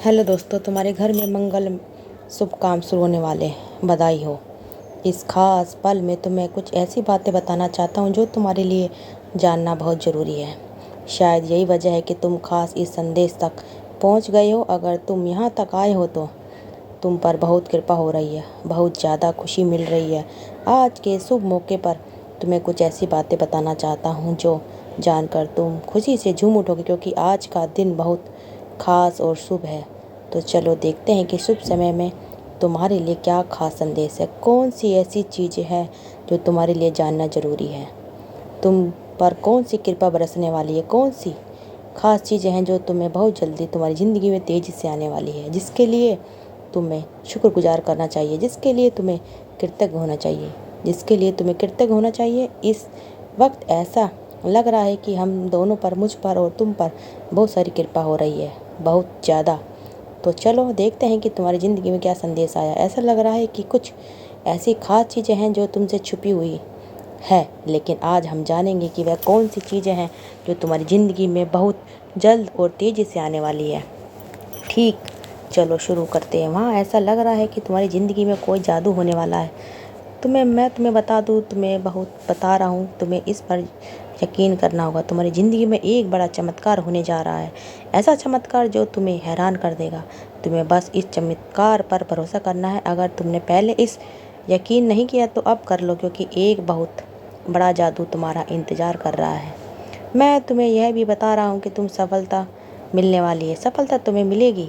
Hello दोस्तों, तुम्हारे घर में मंगल शुभ काम शुरू होने वाले हैं। बधाई हो। इस खास पल में तुम्हें कुछ ऐसी बातें बताना चाहता हूँ जो तुम्हारे लिए जानना बहुत ज़रूरी है। शायद यही वजह है कि तुम खास इस संदेश तक पहुँच गए हो। अगर तुम यहाँ तक आए हो तो तुम पर बहुत कृपा हो रही है, बहुत ज़्यादा खुशी मिल रही है। आज के शुभ मौके पर तुम्हें कुछ ऐसी बातें बताना चाहता हूँ जो जानकर तुम खुशी से झूम उठोगे, क्योंकि आज का दिन बहुत खास और शुभ है। तो चलो देखते हैं कि शुभ समय में तुम्हारे लिए क्या खास संदेश है। कौन सी ऐसी चीज़ें हैं जो तुम्हारे लिए जानना ज़रूरी है। तुम पर कौन सी कृपा बरसने वाली है। कौन सी खास चीज़ें हैं जो तुम्हें बहुत जल्दी तुम्हारी ज़िंदगी में तेज़ी से आने वाली है, जिसके लिए तुम्हें शुक्रगुजार करना चाहिए, जिसके लिए तुम्हें कृतज्ञ होना चाहिए, जिसके लिए तुम्हें कृतज्ञ होना चाहिए। इस वक्त ऐसा लग रहा है कि हम दोनों पर, मुझ पर और तुम पर बहुत सारी कृपा हो रही है, बहुत ज़्यादा। तो चलो देखते हैं कि तुम्हारी ज़िंदगी में क्या संदेश आया। ऐसा लग रहा है कि कुछ ऐसी खास चीज़ें हैं जो तुमसे छुपी हुई है, लेकिन आज हम जानेंगे कि वह कौन सी चीज़ें हैं जो तुम्हारी ज़िंदगी में बहुत जल्द और तेज़ी से आने वाली है। ठीक, चलो शुरू करते हैं। वहाँ ऐसा लग रहा है कि तुम्हारी ज़िंदगी में कोई जादू होने वाला है। मैं तुम्हें बता दूँ, तुम्हें बहुत बता रहा हूँ, तुम्हें इस पर यकीन करना होगा। तुम्हारी ज़िंदगी में एक बड़ा चमत्कार होने जा रहा है, ऐसा चमत्कार जो तुम्हें हैरान कर देगा। तुम्हें बस इस चमत्कार पर भरोसा करना है। अगर तुमने पहले इस यकीन नहीं किया तो अब कर लो, क्योंकि एक बहुत बड़ा जादू तुम्हारा इंतज़ार कर रहा है। मैं तुम्हें यह भी बता रहा हूँ कि तुम सफलता मिलने वाली है। सफलता तुम्हें मिलेगी,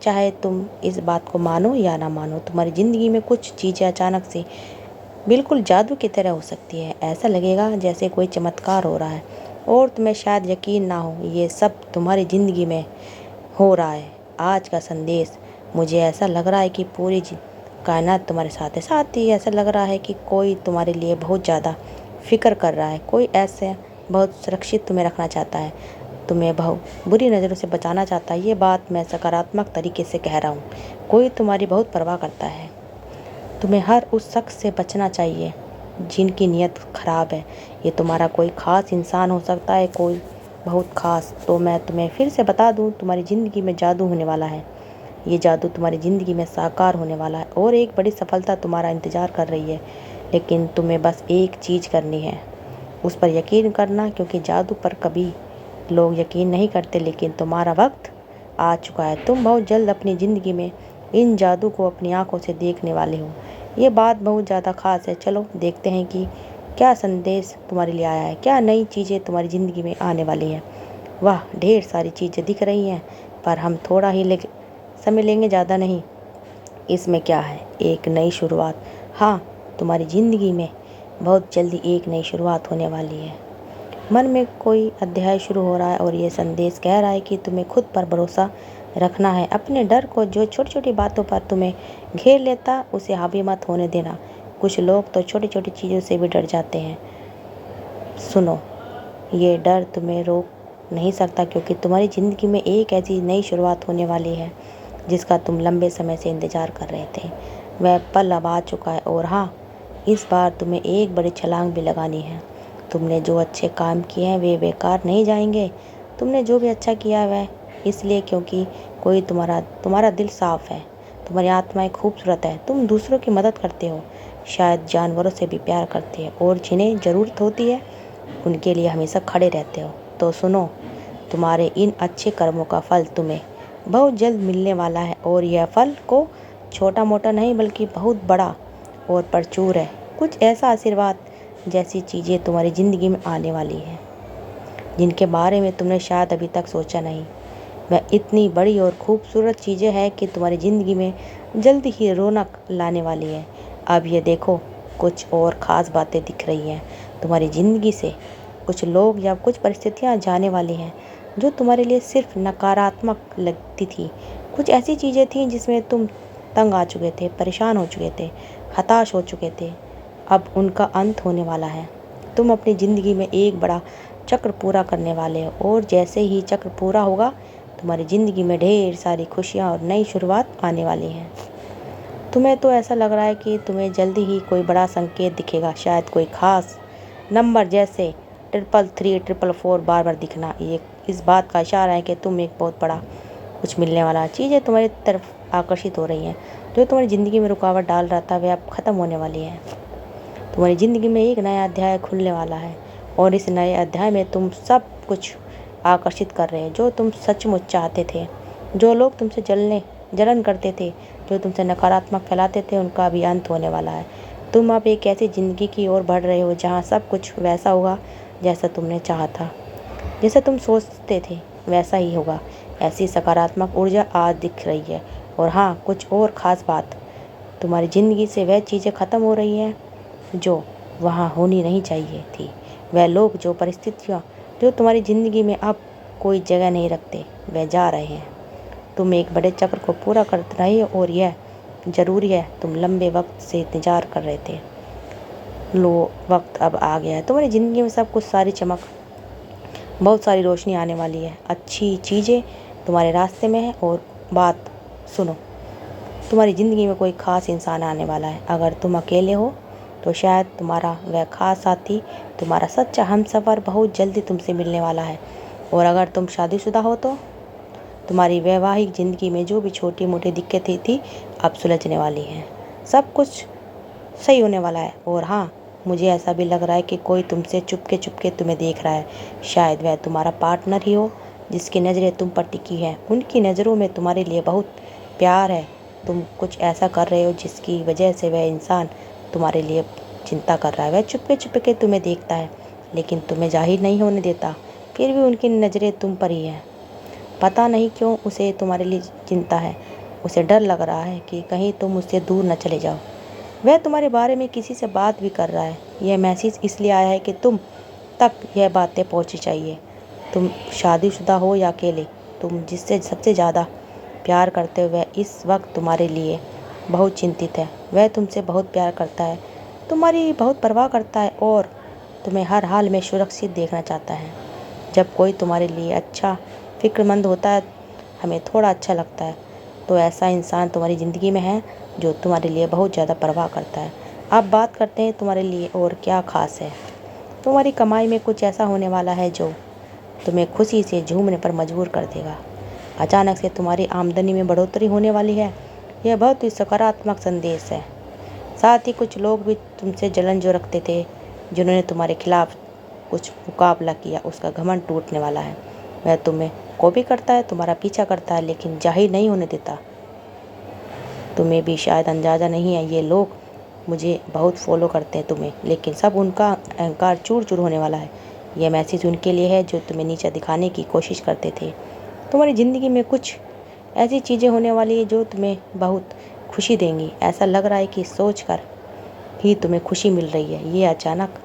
चाहे तुम इस बात को मानो या ना मानो। तुम्हारी ज़िंदगी में कुछ चीज़ें अचानक से बिल्कुल जादू की तरह हो सकती है। ऐसा लगेगा जैसे कोई चमत्कार हो रहा है और तुम्हें शायद यकीन ना हो। ये सब तुम्हारी ज़िंदगी में हो रहा है। आज का संदेश, मुझे ऐसा लग रहा है कि पूरी कायनात तुम्हारे साथ है। साथ ही ऐसा लग रहा है कि कोई तुम्हारे लिए बहुत ज़्यादा फिक्र कर रहा है। कोई ऐसे बहुत सुरक्षित तुम्हें रखना चाहता है, तुम्हें बहुत बुरी नज़रों से बचाना चाहता है। ये बात मैं सकारात्मक तरीके से कह रहा हूँ। कोई तुम्हारी बहुत परवाह करता है। तुम्हें हर उस शख्स से बचना चाहिए जिनकी नीयत ख़राब है। ये तुम्हारा कोई ख़ास इंसान हो सकता है, कोई बहुत ख़ास। तो मैं तुम्हें फिर से बता दूं, तुम्हारी ज़िंदगी में जादू होने वाला है। ये जादू तुम्हारी ज़िंदगी में साकार होने वाला है और एक बड़ी सफलता तुम्हारा इंतज़ार कर रही है। लेकिन तुम्हें बस एक चीज़ करनी है, उस पर यकीन करना, क्योंकि जादू पर कभी लोग यकीन नहीं करते। लेकिन तुम्हारा वक्त आ चुका है। तुम बहुत जल्द अपनी ज़िंदगी में इन जादू को अपनी आंखों से देखने वाले हो। ये बात बहुत ज़्यादा ख़ास है। चलो देखते हैं कि क्या संदेश तुम्हारे लिए आया है, क्या नई चीज़ें तुम्हारी ज़िंदगी में आने वाली हैं। वाह, ढेर सारी चीज़ें दिख रही हैं, पर हम थोड़ा ही समय लेंगे, ज़्यादा नहीं। इसमें क्या है, एक नई शुरुआत। हाँ, तुम्हारी ज़िंदगी में बहुत जल्दी एक नई शुरुआत होने वाली है। मन में कोई अध्याय शुरू हो रहा है और ये संदेश कह रहा है कि तुम्हें खुद पर भरोसा रखना है। अपने डर को, जो छोटी छोटी बातों पर तुम्हें घेर लेता, उसे हावी मत होने देना। कुछ लोग तो छोटी छोटी चीज़ों से भी डर जाते हैं। सुनो, ये डर तुम्हें रोक नहीं सकता, क्योंकि तुम्हारी ज़िंदगी में एक ऐसी नई शुरुआत होने वाली है जिसका तुम लंबे समय से इंतज़ार कर रहे थे। वह पल अब आ चुका है और हाँ, इस बार तुम्हें एक बड़ी छलांग भी लगानी है। तुमने जो अच्छे काम किए हैं वे बेकार नहीं जाएंगे। तुमने जो भी अच्छा किया वह इसलिए क्योंकि कोई तुम्हारा दिल साफ है, तुम्हारी आत्माएं खूबसूरत है। तुम दूसरों की मदद करते हो, शायद जानवरों से भी प्यार करते हो, और जिन्हें ज़रूरत होती है उनके लिए हमेशा खड़े रहते हो। तो सुनो, तुम्हारे इन अच्छे कर्मों का फल तुम्हें बहुत जल्द मिलने वाला है, और यह फल को छोटा मोटा नहीं बल्कि बहुत बड़ा और प्रचुर है। कुछ ऐसा आशीर्वाद जैसी चीज़ें तुम्हारी ज़िंदगी में आने वाली हैं जिनके बारे में तुमने शायद अभी तक सोचा नहीं। वह इतनी बड़ी और खूबसूरत चीज़ें हैं कि तुम्हारी ज़िंदगी में जल्द ही रौनक लाने वाली है। अब ये देखो, कुछ और ख़ास बातें दिख रही हैं। तुम्हारी ज़िंदगी से कुछ लोग या कुछ परिस्थितियाँ जाने वाली हैं जो तुम्हारे लिए सिर्फ नकारात्मक लगती थी। कुछ ऐसी चीज़ें थीं जिसमें तुम तंग आ चुके थे, परेशान हो चुके थे, हताश हो चुके थे। अब उनका अंत होने वाला है। तुम अपनी ज़िंदगी में एक बड़ा चक्र पूरा करने वाले हो, और जैसे ही चक्र पूरा होगा तुम्हारी ज़िंदगी में ढेर सारी खुशियाँ और नई शुरुआत आने वाली हैं। तुम्हें तो ऐसा लग रहा है कि तुम्हें जल्दी ही कोई बड़ा संकेत दिखेगा, शायद कोई ख़ास नंबर जैसे 333, 444 बार बार दिखना। ये इस बात का इशारा है कि तुम एक बहुत बड़ा कुछ मिलने वाला, चीज़ें तुम्हारी तरफ आकर्षित हो रही हैं। जो तुम्हारी ज़िंदगी में रुकावट डाल रहा था वह अब ख़त्म होने वाली है। तुम्हारी ज़िंदगी में एक नया अध्याय खुलने वाला है और इस नए अध्याय में तुम सब कुछ आकर्षित कर रहे हैं जो तुम सचमुच चाहते थे। जो लोग तुमसे जलन करते थे, जो तुमसे नकारात्मक फैलाते थे, उनका भी अंत होने वाला है। तुम अब एक ऐसी ज़िंदगी की ओर बढ़ रहे हो जहाँ सब कुछ वैसा होगा जैसा तुमने चाहा था। जैसा तुम सोचते थे वैसा ही होगा। ऐसी सकारात्मक ऊर्जा आज दिख रही है। और हाँ, कुछ और ख़ास बात, तुम्हारी ज़िंदगी से वह चीज़ें ख़त्म हो रही हैं जो वहाँ होनी नहीं चाहिए थी। वह लोग, जो परिस्थितियाँ जो तुम्हारी ज़िंदगी में अब कोई जगह नहीं रखते, वह जा रहे हैं। तुम एक बड़े चक्र को पूरा कर रहे हो और यह ज़रूरी है। तुम लंबे वक्त से इंतज़ार कर रहे थे। लो, वक्त अब आ गया है। तुम्हारी ज़िंदगी में सब कुछ सारी चमक, बहुत सारी रोशनी आने वाली है। अच्छी चीज़ें तुम्हारे रास्ते में है। और बात सुनो, तुम्हारी ज़िंदगी में कोई ख़ास इंसान आने वाला है। अगर तुम अकेले हो तो शायद तुम्हारा वह ख़ास साथी, तुम्हारा सच्चा हमसफ़र बहुत जल्दी तुमसे मिलने वाला है। और अगर तुम शादीशुदा हो तो तुम्हारी वैवाहिक ज़िंदगी में जो भी छोटी मोटी दिक्कतें थी अब सुलझने वाली हैं। सब कुछ सही होने वाला है। और हाँ, मुझे ऐसा भी लग रहा है कि कोई तुमसे चुपके तुम्हें देख रहा है। शायद वह तुम्हारा पार्टनर ही हो जिसकी नज़रें तुम पर टिकी हैं। उनकी नज़रों में तुम्हारे लिए बहुत प्यार है। तुम कुछ ऐसा कर रहे हो जिसकी वजह से वह इंसान तुम्हारे लिए चिंता कर रहा है। वह चुपके तुम्हें देखता है लेकिन तुम्हें जाहिर नहीं होने देता। फिर भी उनकी नज़रें तुम पर ही हैं। पता नहीं क्यों उसे तुम्हारे लिए चिंता है। उसे डर लग रहा है कि कहीं तुम उससे दूर न चले जाओ। वह तुम्हारे बारे में किसी से बात भी कर रहा है। यह मैसेज इसलिए आया है कि तुम तक यह बातें पहुंची चाहिए। तुम शादीशुदा हो या अकेले, तुम जिससे सबसे ज़्यादा प्यार करते हो वह इस वक्त तुम्हारे लिए बहुत चिंतित है। वह तुमसे बहुत प्यार करता है, तुम्हारी बहुत परवाह करता है और तुम्हें हर हाल में सुरक्षित देखना चाहता है। जब कोई तुम्हारे लिए अच्छा फ़िक्रमंद होता है, हमें थोड़ा अच्छा लगता है। तो ऐसा इंसान तुम्हारी ज़िंदगी में है जो तुम्हारे लिए बहुत ज़्यादा परवाह करता है। अब बात करते हैं तुम्हारे लिए और क्या ख़ास है। तुम्हारी कमाई में कुछ ऐसा होने वाला है जो तुम्हें खुशी से झूमने पर मजबूर कर देगा। अचानक से तुम्हारी आमदनी में बढ़ोतरी होने वाली है। यह बहुत ही सकारात्मक संदेश है। साथ ही कुछ लोग भी तुमसे जलन जो रखते थे, जिन्होंने तुम्हारे खिलाफ कुछ मुकाबला किया, उसका घमंड टूटने वाला है। वह तुम्हें कॉपी करता है, तुम्हारा पीछा करता है लेकिन जाहिर नहीं होने देता। तुम्हें भी शायद अंदाज़ा नहीं है, ये लोग मुझे बहुत फॉलो करते हैं तुम्हें, लेकिन सब उनका अहंकार चूर चूर होने वाला है। यह मैसेज उनके लिए है जो तुम्हें नीचा दिखाने की कोशिश करते थे। तुम्हारी ज़िंदगी में कुछ ऐसी चीज़ें होने वाली है जो तुम्हें बहुत खुशी देंगी। ऐसा लग रहा है कि सोच कर ही तुम्हें खुशी मिल रही है। ये अचानक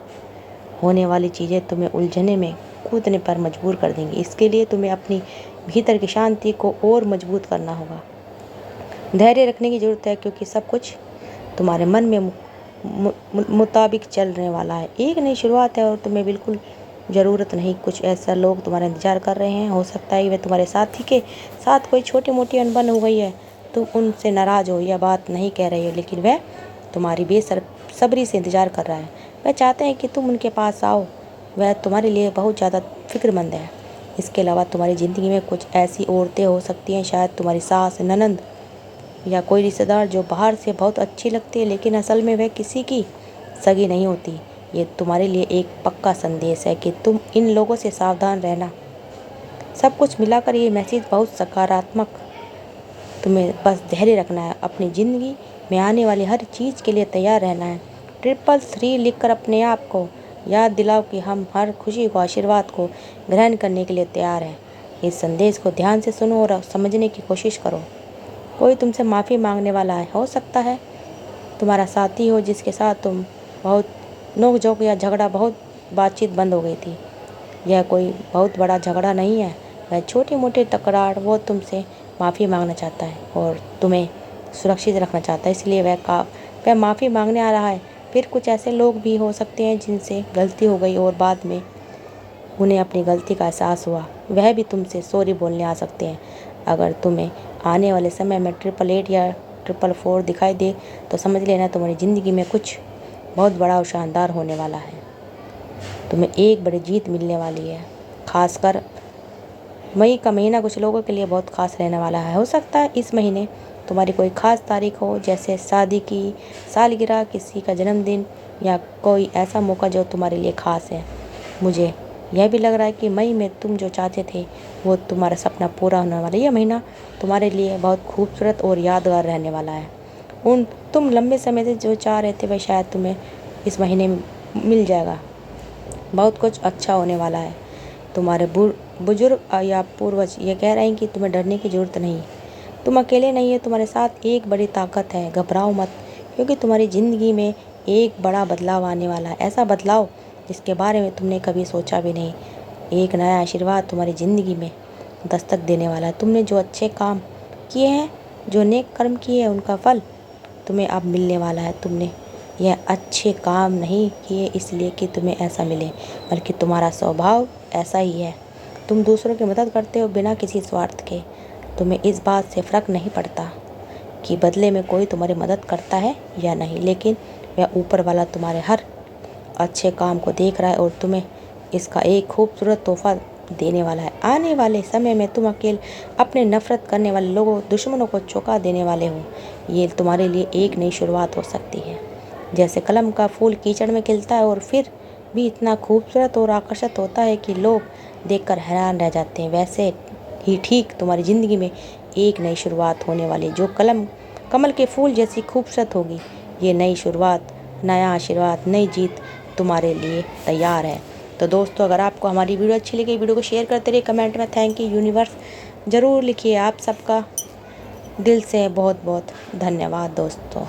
होने वाली चीज़ें तुम्हें उलझने में कूदने पर मजबूर कर देंगी। इसके लिए तुम्हें अपनी भीतर की शांति को और मजबूत करना होगा। धैर्य रखने की ज़रूरत है क्योंकि सब कुछ तुम्हारे मन में मुताबिक चलने वाला है। एक नई शुरुआत है और तुम्हें बिल्कुल ज़रूरत नहीं। कुछ ऐसा लोग तुम्हारा इंतज़ार कर रहे हैं। हो सकता है वह तुम्हारे साथी के साथ कोई छोटी मोटी अनबन हो गई है। तुम उनसे नाराज़ हो या बात नहीं कह रही हो, लेकिन वह तुम्हारी बेसब्री से इंतज़ार कर रहा है। वह चाहते हैं कि तुम उनके पास आओ। वह तुम्हारे लिए बहुत ज़्यादा फिक्रमंद है। इसके अलावा तुम्हारी ज़िंदगी में कुछ ऐसी औरतें हो सकती हैं, शायद तुम्हारी सास, ननंद या कोई रिश्तेदार जो बाहर से बहुत अच्छी लगती है लेकिन असल में वह किसी की सगी नहीं होती। ये तुम्हारे लिए एक पक्का संदेश है कि तुम इन लोगों से सावधान रहना। सब कुछ मिलाकर ये मैसेज बहुत सकारात्मक। तुम्हें बस धैर्य रखना है, अपनी ज़िंदगी में आने वाली हर चीज़ के लिए तैयार रहना है। 333 लिखकर अपने आप को याद दिलाओ कि हम हर खुशी को, आशीर्वाद को ग्रहण करने के लिए तैयार हैं। इस संदेश को ध्यान से सुनो और समझने की कोशिश करो। कोई तुमसे माफ़ी मांगने वाला है। हो सकता है तुम्हारा साथी हो जिसके साथ तुम बहुत नोक-झोंक या झगड़ा, बहुत बातचीत बंद हो गई थी। यह कोई बहुत बड़ा झगड़ा नहीं है, वह छोटी मोटी तकरार। वो तुमसे माफ़ी मांगना चाहता है और तुम्हें सुरक्षित रखना चाहता है, इसलिए वह माफ़ी मांगने आ रहा है। फिर कुछ ऐसे लोग भी हो सकते हैं जिनसे गलती हो गई और बाद में उन्हें अपनी गलती का एहसास हुआ, वह भी तुमसे सॉरी बोलने आ सकते हैं। अगर तुम्हें आने वाले समय में 888 या 444 दिखाई दे तो समझ लेना तुम्हारी ज़िंदगी में कुछ बहुत बड़ा और शानदार होने वाला है। तुम्हें एक बड़ी जीत मिलने वाली है। खासकर मई का महीना कुछ लोगों के लिए बहुत ख़ास रहने वाला है। हो सकता है इस महीने तुम्हारी कोई ख़ास तारीख हो, जैसे शादी की सालगिरह, किसी का जन्मदिन या कोई ऐसा मौका जो तुम्हारे लिए ख़ास है। मुझे यह भी लग रहा है कि मई में तुम जो चाहते थे वो तुम्हारा सपना पूरा होने वाला है। यह महीना तुम्हारे लिए बहुत खूबसूरत और यादगार रहने वाला है। तुम लंबे समय से जो चाह रहे थे वह शायद तुम्हें इस महीने में मिल जाएगा। बहुत कुछ अच्छा होने वाला है। तुम्हारे बुजुर्ग या पूर्वज ये कह रहे हैं कि तुम्हें डरने की ज़रूरत नहीं, तुम अकेले नहीं है, तुम्हारे साथ एक बड़ी ताकत है। घबराओ मत, क्योंकि तुम्हारी ज़िंदगी में एक बड़ा बदलाव आने वाला है, ऐसा बदलाव जिसके बारे में तुमने कभी सोचा भी नहीं। एक नया आशीर्वाद तुम्हारी ज़िंदगी में दस्तक देने वाला है। तुमने जो अच्छे काम किए हैं, जो नेक कर्म किए हैं, उनका फल तुम्हें अब मिलने वाला है। तुमने यह अच्छे काम नहीं किए इसलिए कि तुम्हें ऐसा मिले, बल्कि तुम्हारा स्वभाव ऐसा ही है। तुम दूसरों की मदद करते हो बिना किसी स्वार्थ के। तुम्हें इस बात से फ़र्क नहीं पड़ता कि बदले में कोई तुम्हारी मदद करता है या नहीं, लेकिन वह ऊपर वाला तुम्हारे हर अच्छे काम को देख रहा है और तुम्हें इसका एक खूबसूरत तोहफा देने वाला है। आने वाले समय में तुम अकेले अपने नफरत करने वाले लोगों, दुश्मनों को चौंका देने वाले हो। ये तुम्हारे लिए एक नई शुरुआत हो सकती है। जैसे कलम का फूल कीचड़ में खिलता है और फिर भी इतना खूबसूरत और आकर्षक होता है कि लोग देखकर हैरान रह जाते हैं, वैसे ही ठीक तुम्हारी ज़िंदगी में एक नई शुरुआत होने वाली, जो कमल के फूल जैसी खूबसूरत होगी। ये नई शुरुआत, नया आशीर्वाद, नई जीत तुम्हारे लिए तैयार है। तो दोस्तों, अगर आपको हमारी वीडियो अच्छी लगी, वीडियो को शेयर करते रहिए, कमेंट में थैंक यू यूनिवर्स ज़रूर लिखिए। आप सबका दिल से बहुत बहुत धन्यवाद दोस्तों।